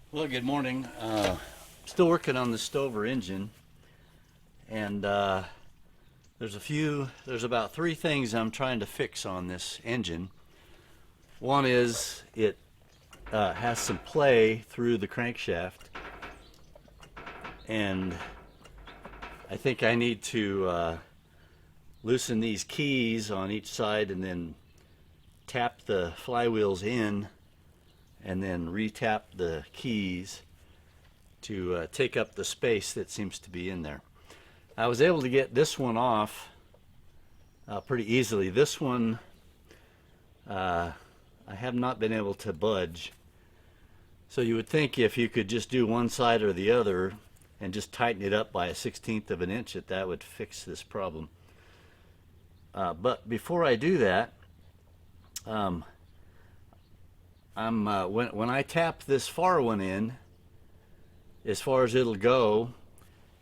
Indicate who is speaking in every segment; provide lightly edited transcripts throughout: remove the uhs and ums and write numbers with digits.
Speaker 1: Well, good morning. Still working on the Stover engine, and there's about three things I'm trying to fix on this engine. One is it has some play through the crankshaft, and I think I need to loosen these keys on each side and then tap the flywheels in and then re-tap the keys to take up the space that seems to be in there. I was able to get this one off pretty easily. This one I have not been able to budge. So you would think if you could just do one side or the other and just tighten it up by 1/16 of an inch, that would fix this problem. But before I do that, when I tap this far one in, as far as it'll go,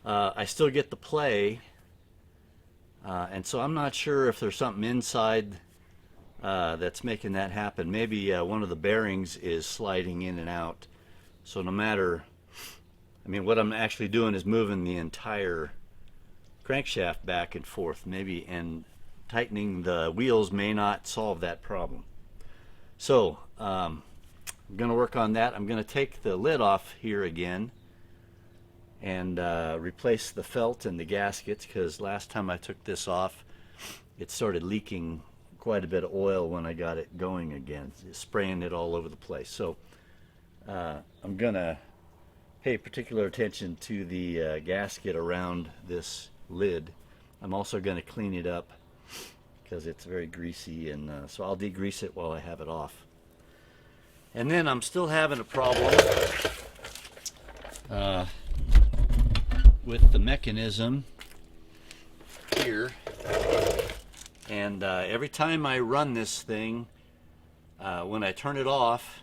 Speaker 1: I still get the play, and so I'm not sure if there's something inside that's making that happen. Maybe one of the bearings is sliding in and out. So no matter, what I'm actually doing is moving the entire crankshaft back and forth, maybe, and tightening the wheels may not solve that problem. So I'm going to work on that. I'm going to take the lid off here again and replace the felt and the gaskets, because last time I took this off it started leaking quite a bit of oil when I got it going again, spraying it all over the place. So I'm going to pay particular attention to the gasket around this lid. I'm also going to clean it up because it's very greasy, and so I'll degrease it while I have it off. And then I'm still having a problem with the mechanism here, and every time I run this thing, when I turn it off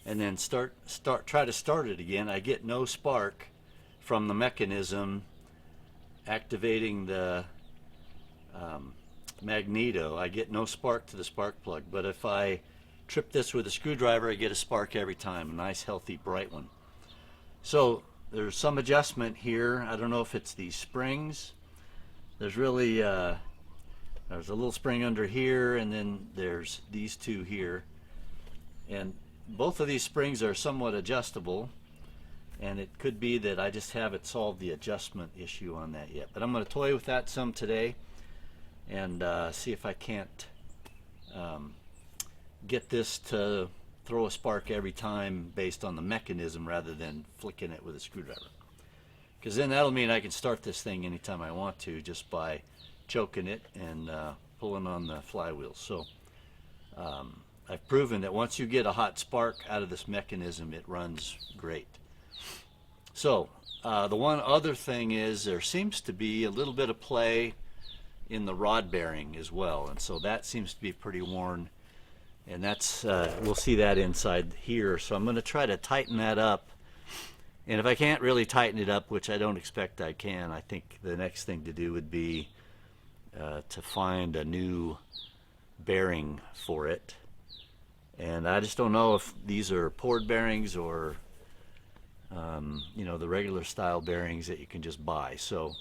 Speaker 1: and then try to start it again, I get no spark from the mechanism activating the magneto. I get no spark to the spark plug, but if I trip this with a screwdriver, I get a spark every time, a nice healthy bright one. So there's some adjustment here. I don't know if it's these springs. There's really there's a little spring under here, and then there's these two here, and both of these springs are somewhat adjustable, and it could be that I just haven't solved the adjustment issue on that yet. But I'm going to toy with that some today and see if I can't get this to throw a spark every time based on the mechanism rather than flicking it with a screwdriver. Because then that'll mean I can start this thing anytime I want to just by choking it and pulling on the flywheels. So I've proven that once you get a hot spark out of this mechanism, it runs great. So the one other thing is there seems to be a little bit of play in the rod bearing as well, and so that seems to be pretty worn, and that's we'll see that inside here. So I'm going to try to tighten that up, and if I can't really tighten it up, which I don't expect I can, I think the next thing to do would be to find a new bearing for it. And I just don't know if these are poured bearings or the regular style bearings that you can just buy. So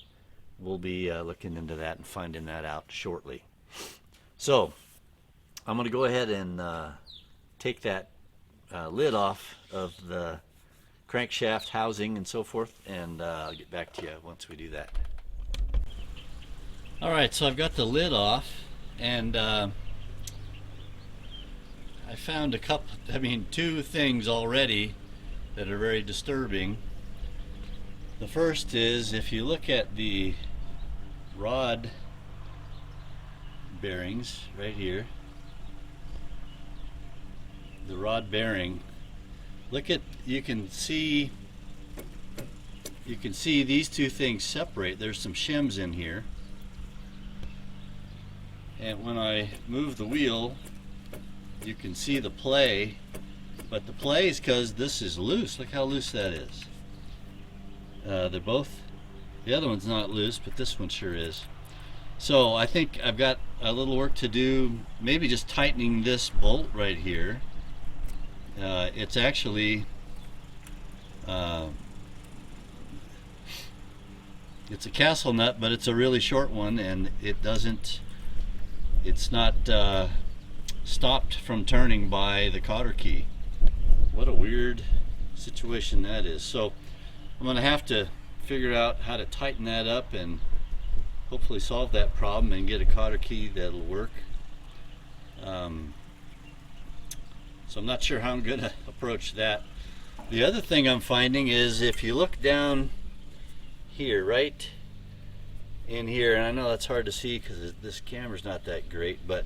Speaker 1: we'll be looking into that and finding that out shortly. So I'm going to go ahead and take that lid off of the crankshaft housing and so forth, and I'll get back to you once we do that. Alright, so I've got the lid off, and I found two things already that are very disturbing. The first is, if you look at the rod bearings right here, the rod bearing, you can see these two things separate. There's some shims in here, and when I move the wheel you can see the play, but the play is because this is loose. Look how loose that is. They're both, the other one's not loose, but this one sure is. So I think I've got a little work to do, maybe just tightening this bolt right here. It's actually It's a castle nut, but it's a really short one, and it's not stopped from turning by the cotter key. What a weird situation that is. So I'm going to have to figure out how to tighten that up and hopefully solve that problem and get a cotter key that'll work. So I'm not sure how I'm going to approach that. The other thing I'm finding is if you look down here, right in here, and I know that's hard to see because this camera's not that great, but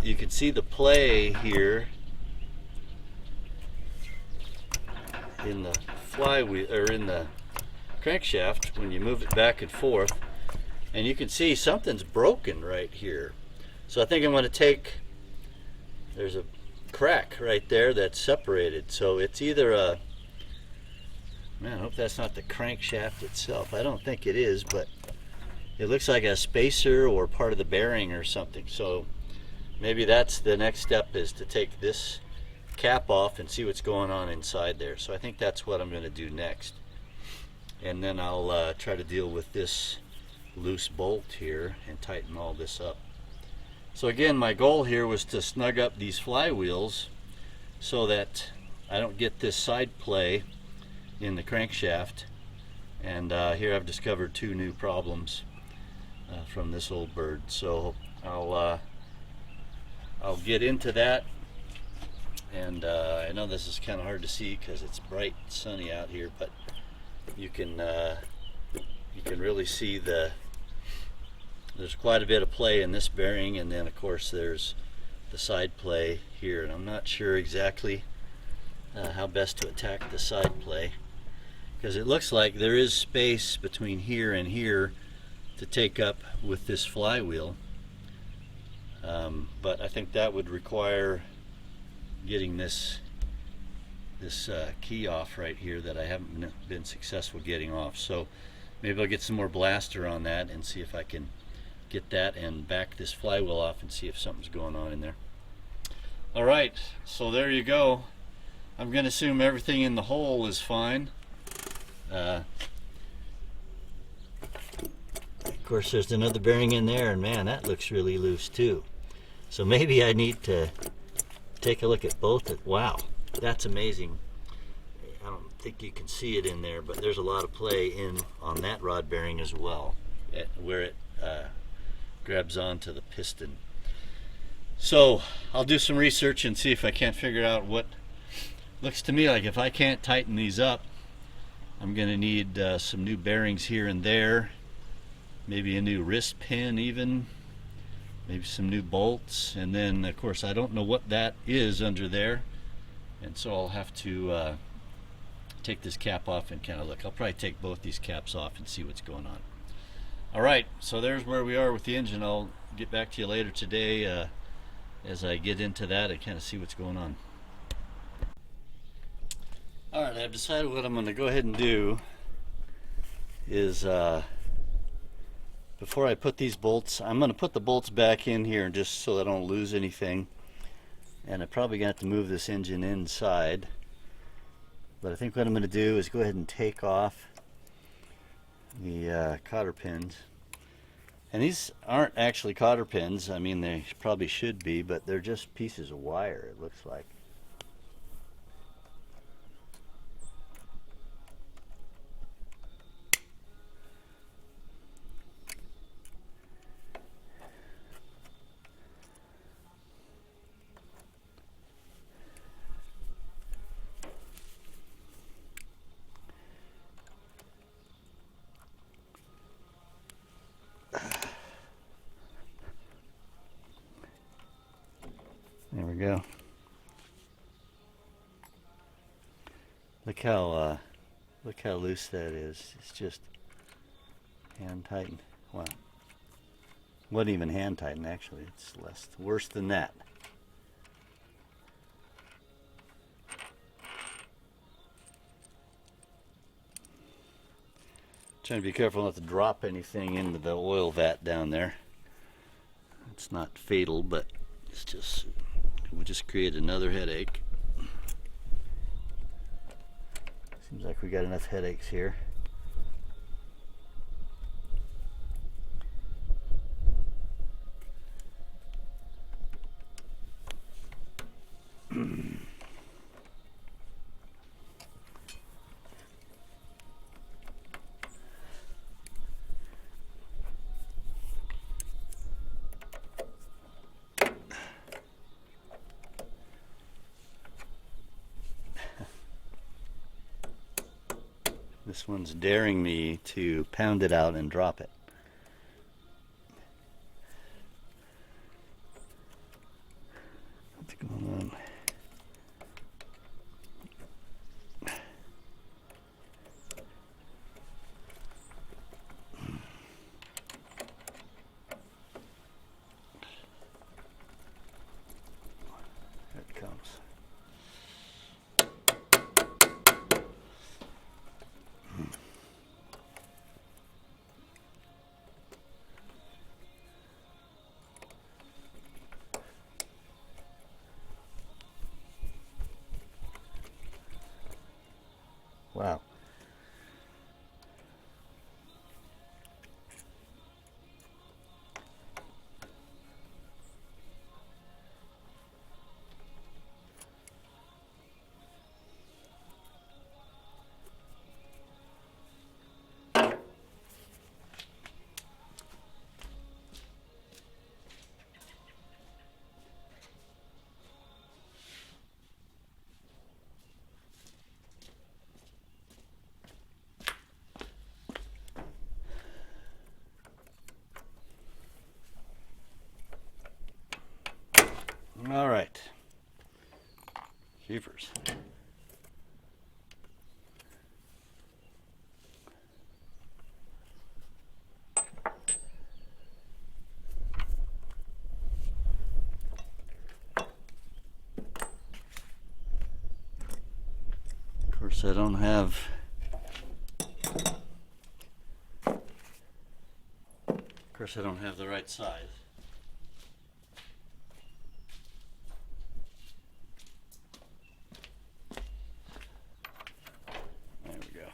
Speaker 1: you can see the play here in the flywheel, or in the crankshaft when you move it back and forth, and you can see something's broken right here. So I think I'm going to take, there's a crack right there that's separated, so it's either a, man, I hope that's not the crankshaft itself. I don't think it is, but it looks like a spacer or part of the bearing or something. So maybe that's the next step, is to take this cap off and see what's going on inside there. So I think that's what I'm going to do next, and then I'll try to deal with this loose bolt here and tighten all this up. So again, my goal here was to snug up these flywheels so that I don't get this side play in the crankshaft. And here I've discovered two new problems from this old bird. So I'll get into that. And I know this is kind of hard to see because it's bright sunny out here, but you can really see there's quite a bit of play in this bearing, and then of course there's the side play here, and I'm not sure exactly how best to attack the side play, because it looks like there is space between here and here to take up with this flywheel, but I think that would require getting this key off right here that I haven't been successful getting off. So maybe I'll get some more blaster on that and see if I can get that and back this flywheel off and see if something's going on in there. Alright, so there you go. I'm going to assume everything in the hole is fine. Of course there's another bearing in there, and man, that looks really loose too. So maybe I need to take a look at both. Wow, that's amazing. I don't think you can see it in there, but there's a lot of play in on that rod bearing as well, where it grabs onto the piston. So I'll do some research and see if I can't figure out what looks to me like, if I can't tighten these up, I'm going to need some new bearings here and there, maybe a new wrist pin even, maybe some new bolts, and then of course I don't know what that is under there, and so I'll have to take this cap off and kind of look. I'll probably take both these caps off and see what's going on. Alright, so there's where we are with the engine. I'll get back to you later today as I get into that and kind of see what's going on. Alright, I've decided what I'm going to go ahead and do is before I put these bolts, I'm going to put the bolts back in here just so I don't lose anything, and I'm probably going to have to move this engine inside, but I think what I'm going to do is go ahead and take off the cotter pins. And these aren't actually cotter pins. I mean, they probably should be, but they're just pieces of wire, it looks like. There we go. Look how loose that is. It's just hand tightened. Wow. Wasn't even hand tightened actually. It's worse than that. Trying to be careful not to drop anything into the oil vat down there. It's not fatal, but it's just, it would just create another headache. Seems like we got enough headaches here. This one's daring me to pound it out and drop it. What's going on? Here it comes. Wow. All right. Jeepers. Of course, I don't have the right size. There we go.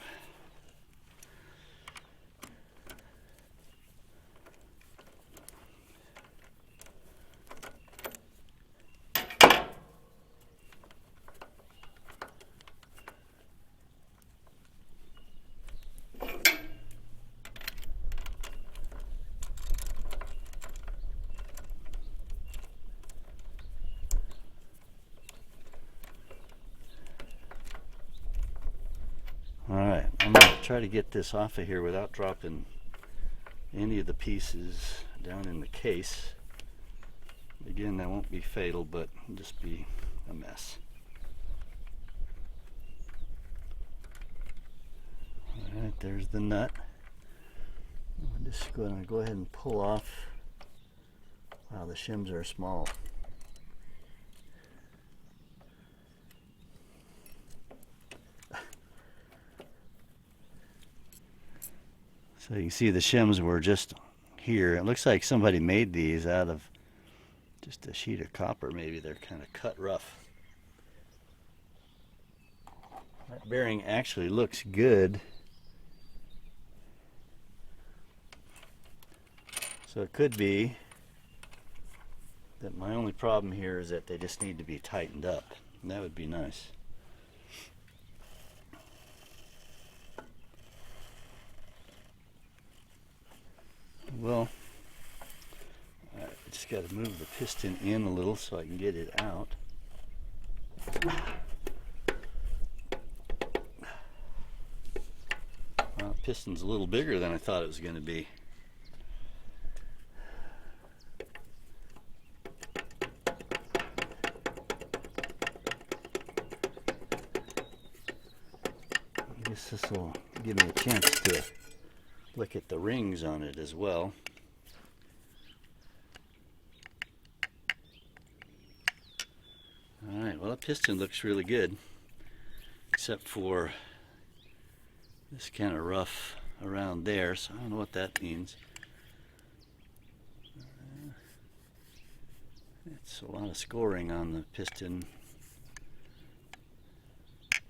Speaker 1: Alright, I'm going to try to get this off of here without dropping any of the pieces down in the case. Again, that won't be fatal, but it'll just be a mess. Alright, there's the nut. I'm just going to go ahead and pull off. Wow, the shims are small. So you can see the shims were just here. It looks like somebody made these out of just a sheet of copper. Maybe they're kind of cut rough. That bearing actually looks good. So it could be that my only problem here is that they just need to be tightened up. And that would be nice. Well, I just got to move the piston in a little so I can get it out. Well, the piston's a little bigger than I thought it was going to be. I guess this will give me a chance to look at the rings on it as well. Alright, well, the piston looks really good, except for this kind of rough around there, so I don't know what that means. It's a lot of scoring on the piston.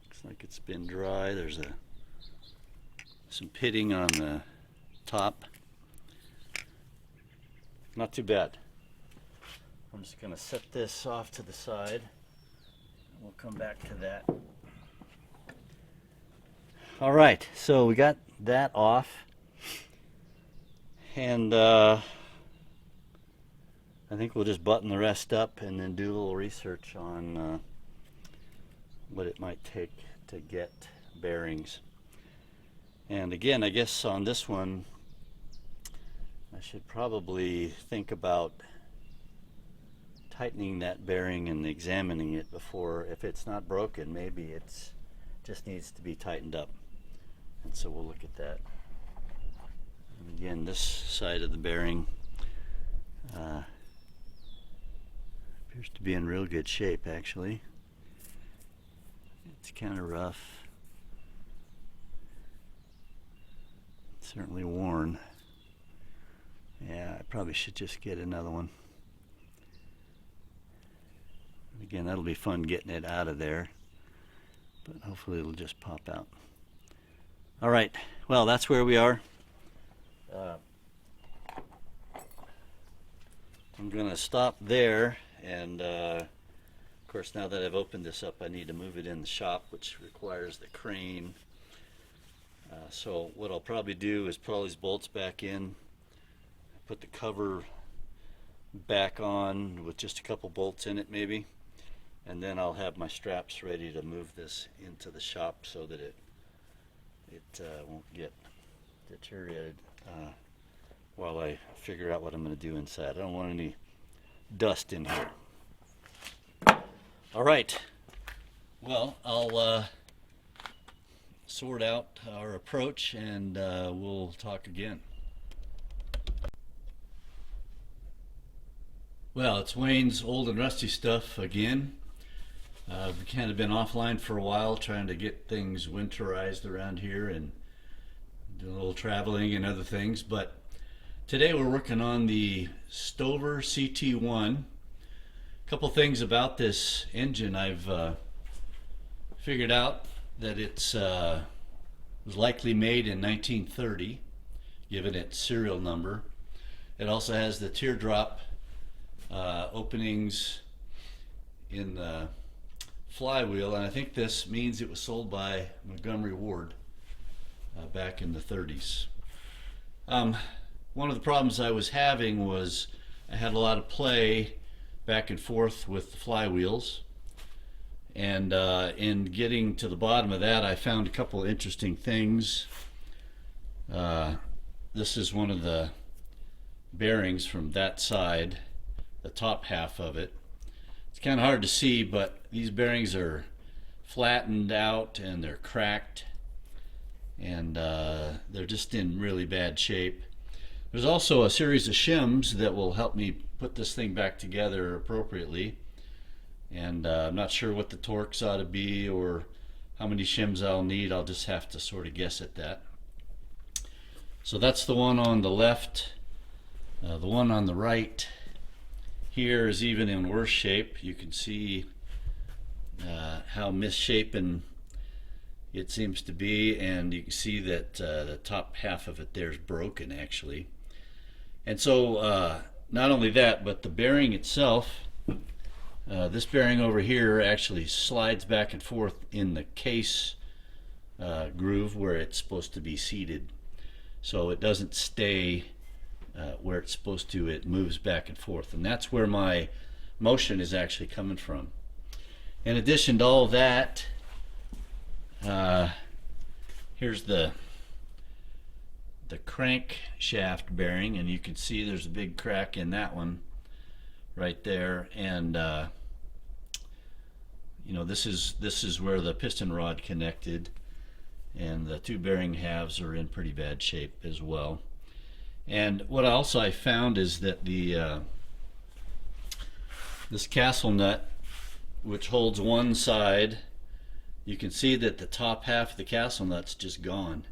Speaker 1: Looks like it's been dry. There's some pitting on the top. Not too bad. I'm just going to set this off to the side. We'll come back to that. All right, so we got that off, and I think we'll just button the rest up and then do a little research on what it might take to get bearings. And again, I guess on this one I should probably think about tightening that bearing and examining it before. If it's not broken, maybe it's just needs to be tightened up, and so we'll look at that. And again, this side of the bearing appears to be in real good shape, actually. It's kind of rough. It's certainly worn. Yeah, I probably should just get another one. Again, that'll be fun getting it out of there, but hopefully it'll just pop out. All right, well, that's where we are. I'm going to stop there, and of course, now that I've opened this up, I need to move it in the shop, which requires the crane. So what I'll probably do is put all these bolts back in, put the cover back on with just a couple bolts in it maybe, and then I'll have my straps ready to move this into the shop so that it won't get deteriorated while I figure out what I'm going to do inside. I don't want any dust in here. All right, well, I'll sort out our approach, and we'll talk again. Well, it's Wayne's old and rusty stuff again. We've kind of been offline for a while trying to get things winterized around here and do a little traveling and other things, but today we're working on the Stover CT1. A couple things about this engine. I've figured out that it's was likely made in 1930, given its serial number. It also has the teardrop openings in the flywheel, and I think this means it was sold by Montgomery Ward back in the 30s. One of the problems I was having was I had a lot of play back and forth with the flywheels, and in getting to the bottom of that, I found a couple of interesting things. This is one of the bearings from that side, the top half of it. It's kind of hard to see, but these bearings are flattened out and they're cracked, and they're just in really bad shape. There's also a series of shims that will help me put this thing back together appropriately, and I'm not sure what the torques ought to be or how many shims I'll need. I'll just have to sort of guess at that. So that's the one on the left. The one on the right here is even in worse shape. You can see how misshapen it seems to be, and you can see that the top half of it there is broken actually. And so not only that, but the bearing itself, this bearing over here actually slides back and forth in the case groove where it's supposed to be seated. So it doesn't stay where it's supposed to, it moves back and forth, and that's where my motion is actually coming from. In addition to all that, here's the crankshaft bearing, and you can see there's a big crack in that one right there, and you know, this is where the piston rod connected, and the two bearing halves are in pretty bad shape as well. And what else I found is that the this castle nut, which holds one side, you can see that the top half of the castle nut's just gone.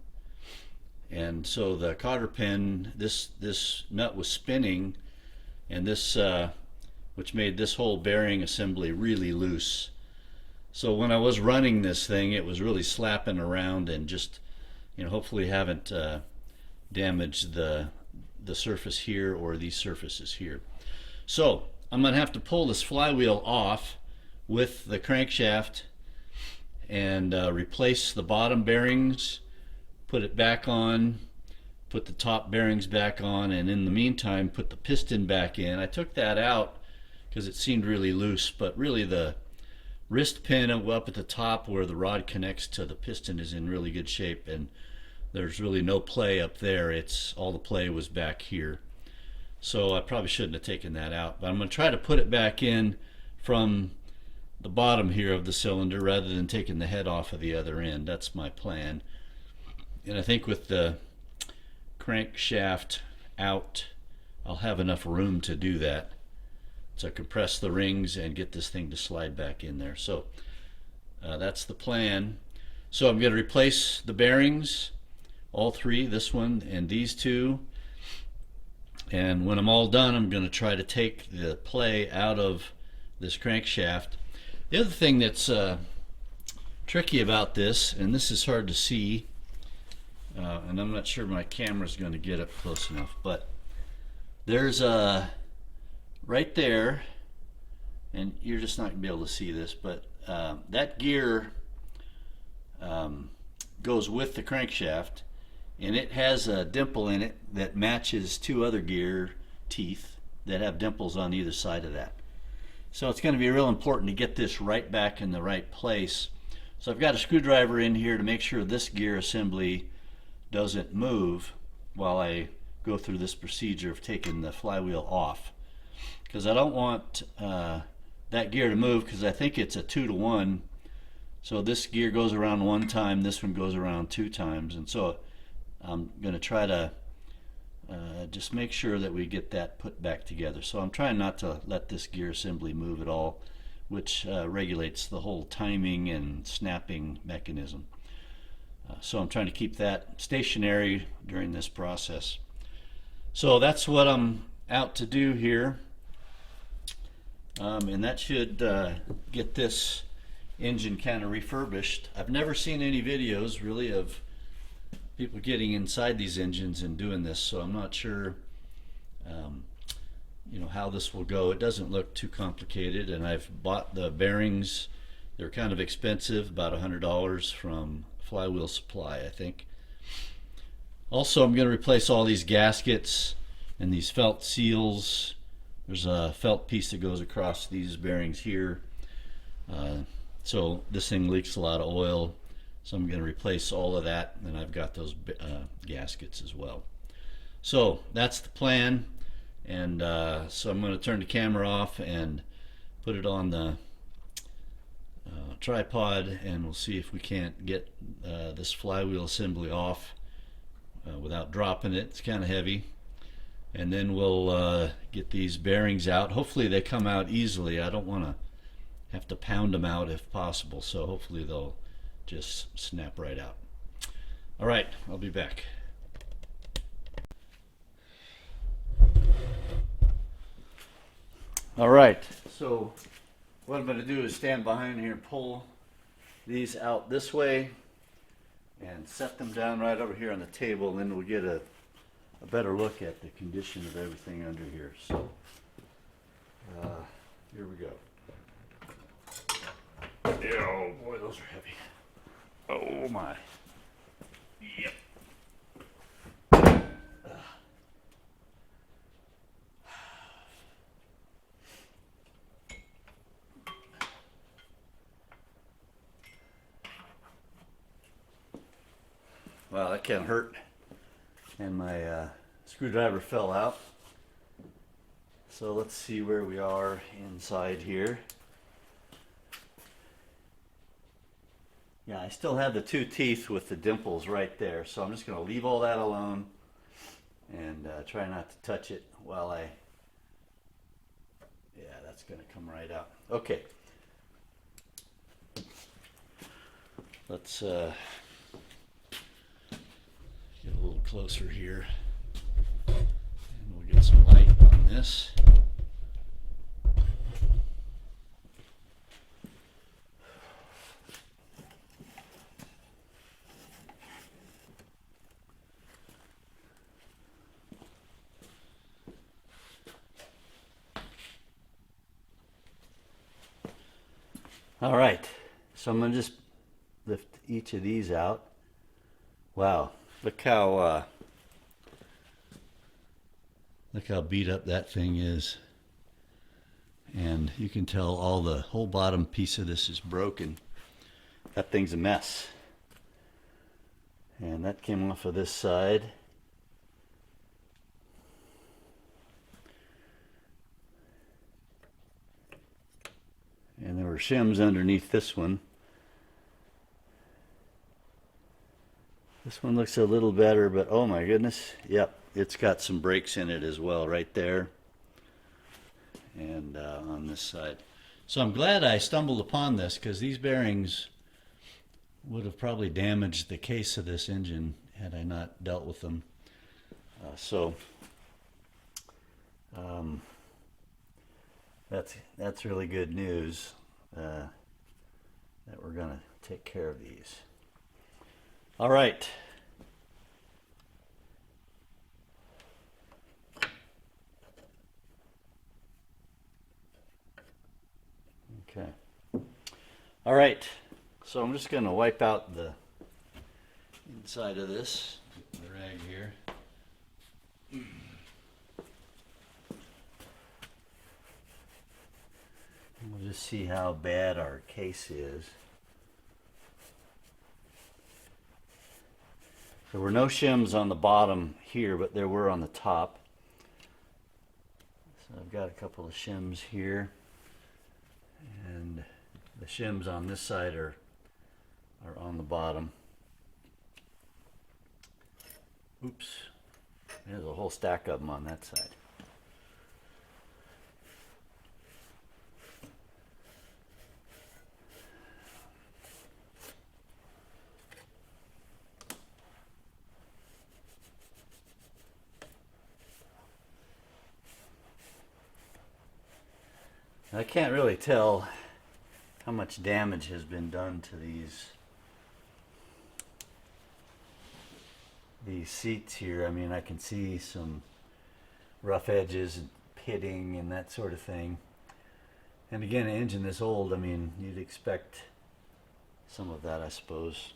Speaker 1: And so the cotter pin, this nut was spinning, and this which made this whole bearing assembly really loose. So when I was running this thing, it was really slapping around and just, hopefully haven't damaged the surface here or these surfaces here. So I'm going to have to pull this flywheel off with the crankshaft and replace the bottom bearings, put it back on, put the top bearings back on, and in the meantime put the piston back in. I took that out because it seemed really loose, but really the wrist pin up at the top where the rod connects to the piston is in really good shape, and there's really no play up there. It's all the play was back here. So I probably shouldn't have taken that out, but I'm going to try to put it back in from the bottom here of the cylinder rather than taking the head off of the other end. That's my plan. And I think with the crankshaft out, I'll have enough room to do that, to compress the rings and get this thing to slide back in there. So that's the plan. So I'm going to replace the bearings, all three, this one and these two. And when I'm all done, I'm going to try to take the play out of this crankshaft. The other thing that's tricky about this, and this is hard to see, and I'm not sure my camera's going to get up close enough, but there's a right there, and you're just not going to be able to see this, but that gear goes with the crankshaft, and it has a dimple in it that matches two other gear teeth that have dimples on either side of that. So it's going to be real important to get this right back in the right place. So I've got a screwdriver in here to make sure this gear assembly doesn't move while I go through this procedure of taking the flywheel off, because I don't want that gear to move, because I think it's a 2-to-1. So this gear goes around one time, this one goes around two times, and so I'm going to try to just make sure that we get that put back together. So I'm trying not to let this gear assembly move at all, which regulates the whole timing and snapping mechanism. So I'm trying to keep that stationary during this process. So that's what I'm out to do here, and that should get this engine kind of refurbished. I've never seen any videos really of people getting inside these engines and doing this, so I'm not sure how this will go. It doesn't look too complicated, and I've bought the bearings. They're kind of expensive, about $100 from Flywheel Supply, I think. Also, I'm going to replace all these gaskets and these felt seals. There's a felt piece that goes across these bearings here, so this thing leaks a lot of oil. So I'm going to replace all of that, and I've got those gaskets as well. So that's the plan, and so I'm going to turn the camera off and put it on the tripod, and we'll see if we can't get this flywheel assembly off without dropping it. It's kind of heavy. And then we'll get these bearings out. Hopefully they come out easily. I don't want to have to pound them out if possible, so hopefully they'll just snap right out. All right, I'll be back. All right, so what I'm going to do is stand behind here and pull these out this way and set them down right over here on the table, and then we'll get a better look at the condition of everything under here. So here we go. Oh boy, those are heavy. Oh my. Yep. Well, that kind of hurt, and my screwdriver fell out. So let's see where we are inside here. Yeah, I still have the two teeth with the dimples right there, so I'm just going to leave all that alone and try not to touch it while yeah, that's going to come right out. Okay. Let's get a little closer here, and we'll get some light on this. All right, so I'm gonna just lift each of these out. Wow, look how beat up that thing is. And you can tell all the whole bottom piece of this is broken. That thing's a mess. And that came off of this side. And there were shims underneath this one. This one looks a little better, but oh my goodness, yep, it's got some breaks in it as well right there. And on this side. So I'm glad I stumbled upon this, because these bearings would have probably damaged the case of this engine had I not dealt with them. That's really good news that we're going to take care of these. All right. Okay. All right. So I'm just going to wipe out the inside of this, the rag here. And we'll just see how bad our case is. There were no shims on the bottom here, but there were on the top. So I've got a couple of shims here. And the shims on this side are on the bottom. Oops. There's a whole stack of them on that side. I can't really tell how much damage has been done to these seats here. I mean, I can see some rough edges and pitting and that sort of thing. And again, an engine this old, I mean, you'd expect some of that, I suppose.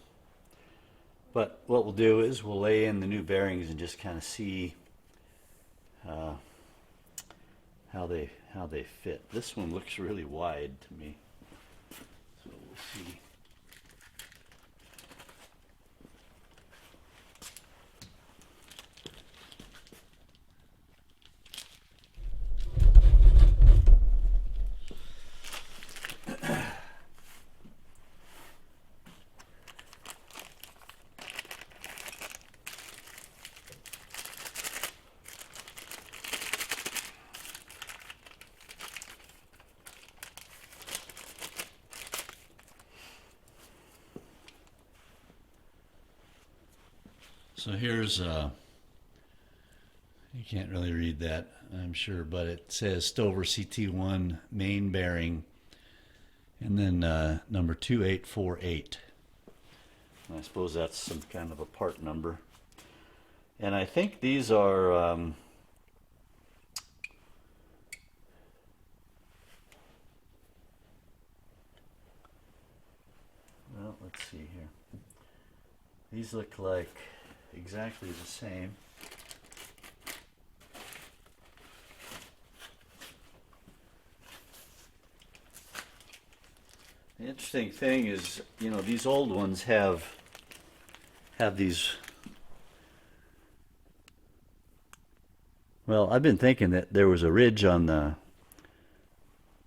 Speaker 1: But what we'll do is we'll lay in the new bearings and just kind of see how they fit. This one looks really wide to me, so we'll see. So here's, you can't really read that, I'm sure, but it says Stover CT1 main bearing, and then number 2848. I suppose that's some kind of a part number. And I think these are, well, let's see here. These look like exactly the same. The interesting thing is, you know, these old ones have these. Well, I've been thinking that there was a ridge on the,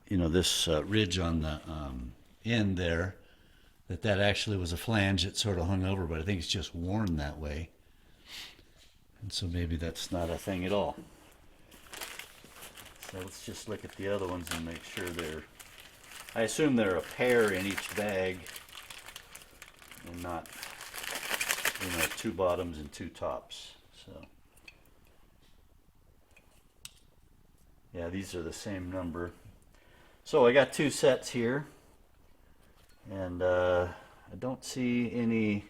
Speaker 1: you know, this ridge on the end there, that actually was a flange that sort of hung over, but I think it's just worn that way. And so maybe that's not a thing at all. So let's just look at the other ones and make sure they're, I assume they're a pair in each bag and not, you know, 2 bottoms and 2 tops. So yeah, these are the same number. So I got 2 sets here, and I don't see any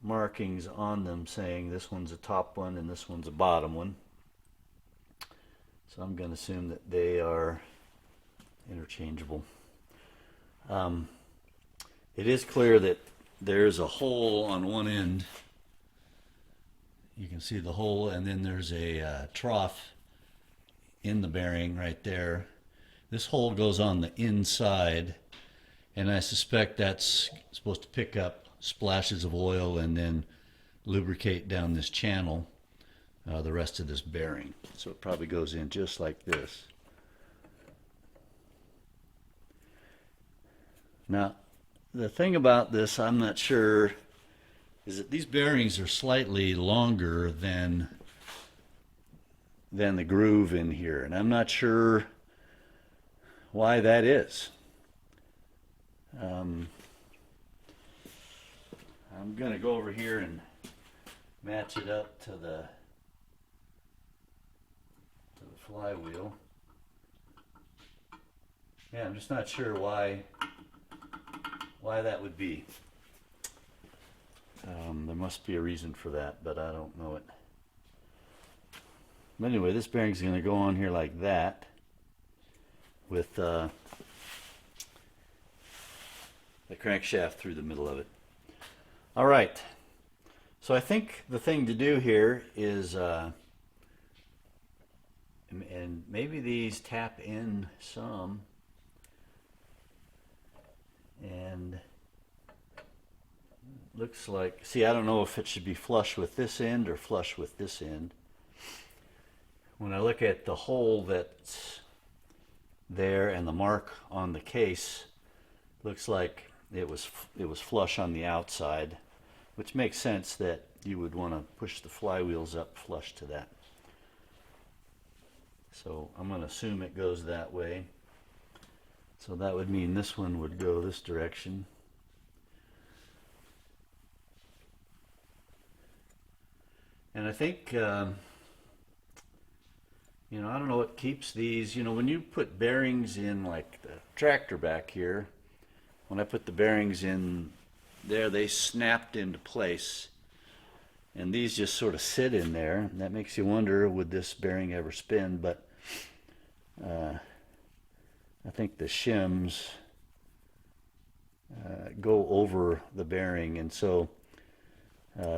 Speaker 1: markings on them saying this one's a top one and this one's a bottom one. So I'm going to assume that they are interchangeable. It is clear that there's a hole on one end. You can see the hole, and then there's a trough in the bearing right there. This hole goes on the inside, and I suspect that's supposed to pick up splashes of oil and then lubricate down this channel the rest of this bearing. So it probably goes in just like this. Now, the thing about this, I'm not sure, is that these bearings are slightly longer than the groove in here, and I'm not sure why that is. I'm going to go over here and match it up to the flywheel. Yeah, I'm just not sure why that would be. There must be a reason for that, but I don't know it. But anyway, this bearing's going to go on here like that with the crankshaft through the middle of it. All right, so I think the thing to do here is, and maybe these tap in some, and looks like, see, I don't know if it should be flush with this end or flush with this end. When I look at the hole that's there and the mark on the case, looks like it was flush on the outside, which makes sense that you would want to push the flywheels up flush to that. So I'm going to assume it goes that way. So that would mean this one would go this direction. And I think, you know, I don't know what keeps these, you know, when you put bearings in like the tractor back here, when I put the bearings in there, they snapped into place. And these just sort of sit in there. And that makes you wonder, would this bearing ever spin? But I think the shims go over the bearing, and so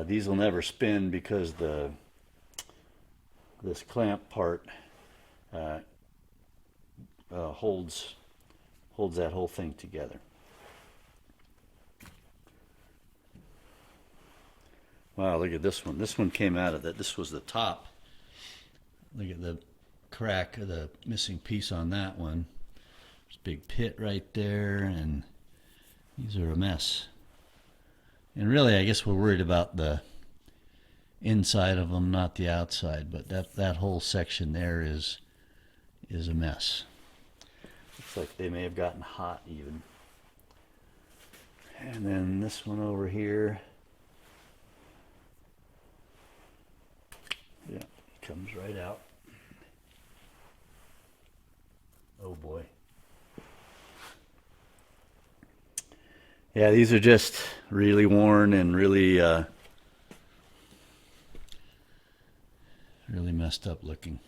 Speaker 1: these will never spin because this clamp part holds that whole thing together. Wow, look at this one. This one came out of that. This was the top. Look at the crack, the missing piece on that one. There's a big pit right there, and these are a mess. And really, I guess we're worried about the inside of them, not the outside, but that whole section there is a mess. Looks like they may have gotten hot even. And then this one over here. Yeah, it comes right out. Oh boy. Yeah, these are just really worn and really really messed up looking.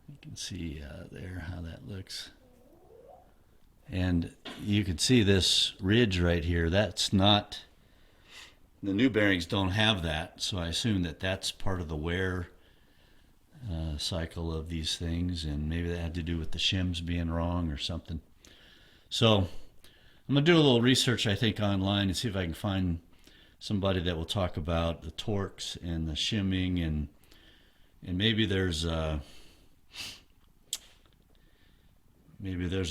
Speaker 1: You can see there how that looks. And you can see this ridge right here. That's not, the new bearings don't have that, so I assume that that's part of the wear cycle of these things, and maybe that had to do with the shims being wrong or something. So I'm going to do a little research, I think, online and see if I can find somebody that will talk about the torques and the shimming, and maybe there's a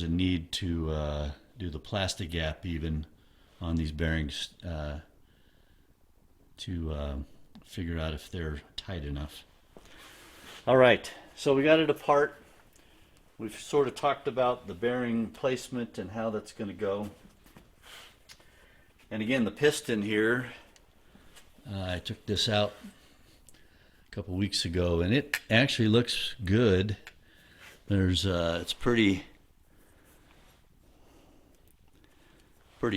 Speaker 1: need to do the plastic gap even on these bearings to figure out if they're tight enough. All right, so we got it apart. We've sort of talked about the bearing placement and how that's going to go. And again, the piston here, I took this out a couple weeks ago, and it actually looks good. There's it's pretty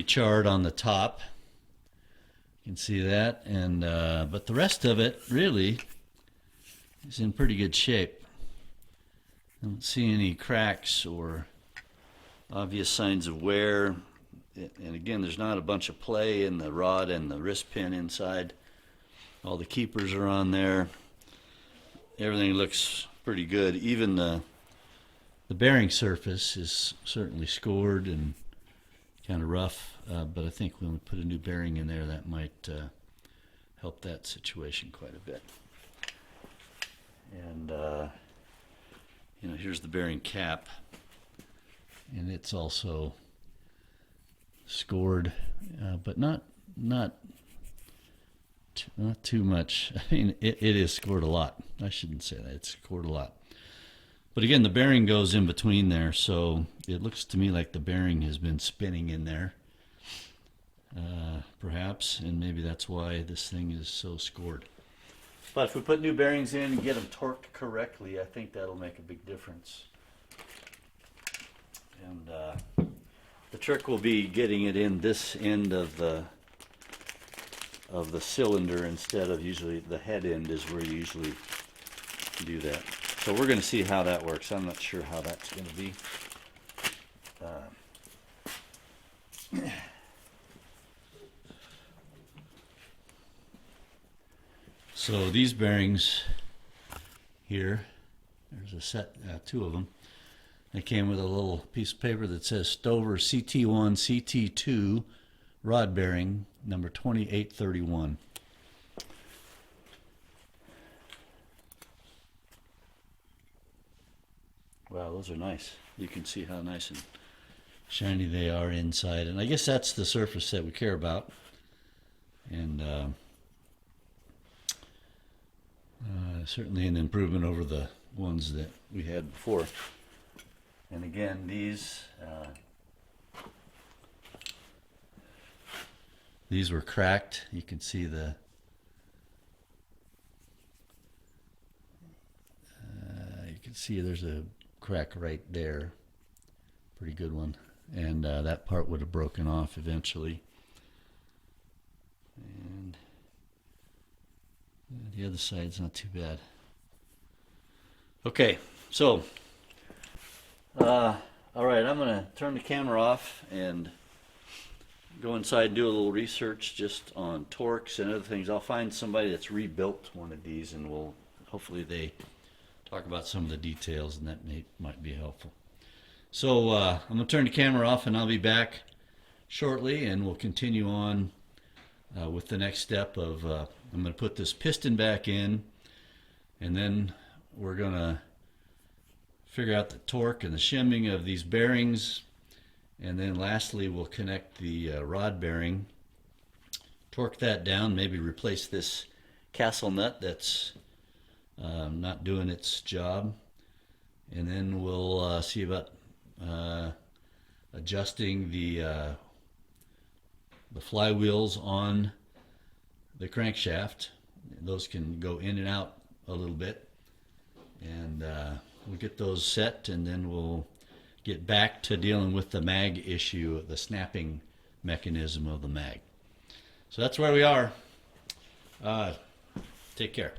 Speaker 1: charred on the top. You can see that, and but the rest of it really is in pretty good shape. I don't see any cracks or obvious signs of wear. And again, there's not a bunch of play in the rod and the wrist pin inside. All the keepers are on there. Everything looks pretty good. Even the bearing surface is certainly scored and kind of rough, but I think when we put a new bearing in there, that might help that situation quite a bit. And you know, here's the bearing cap, and it's also scored, but not too much. I mean, it is scored a lot. I shouldn't say that. It's scored a lot. But again, the bearing goes in between there, so it looks to me like the bearing has been spinning in there, perhaps, and maybe that's why this thing is so scored. But if we put new bearings in and get them torqued correctly, I think that'll make a big difference. And the trick will be getting it in this end of the cylinder instead of usually the head end is where you usually do that. So we're going to see how that works. I'm not sure how that's going to be. So these bearings here, there's a set, two of them. They came with a little piece of paper that says Stover CT1 CT2 rod bearing number 2831. Wow, those are nice. You can see how nice and shiny they are inside. And I guess that's the surface that we care about. And certainly an improvement over the ones that we had before. And again, these were cracked. You can see the there's a crack right there, pretty good one, and that part would have broken off eventually. And the other side's not too bad. Okay, so all right, I'm gonna turn the camera off and go inside and do a little research just on torques and other things. I'll find somebody that's rebuilt one of these, and we'll hopefully they talk about some of the details, and that might be helpful. So I'm going to turn the camera off, and I'll be back shortly, and we'll continue on with the next step of I'm going to put this piston back in, and then we're going to figure out the torque and the shimming of these bearings, and then lastly we'll connect the rod bearing, torque that down, maybe replace this castle nut that's not doing its job, and then we'll see about adjusting the flywheels on the crankshaft. Those can go in and out a little bit, and we'll get those set, and then we'll get back to dealing with the mag issue, the snapping mechanism of the mag. So that's where we are. Take care.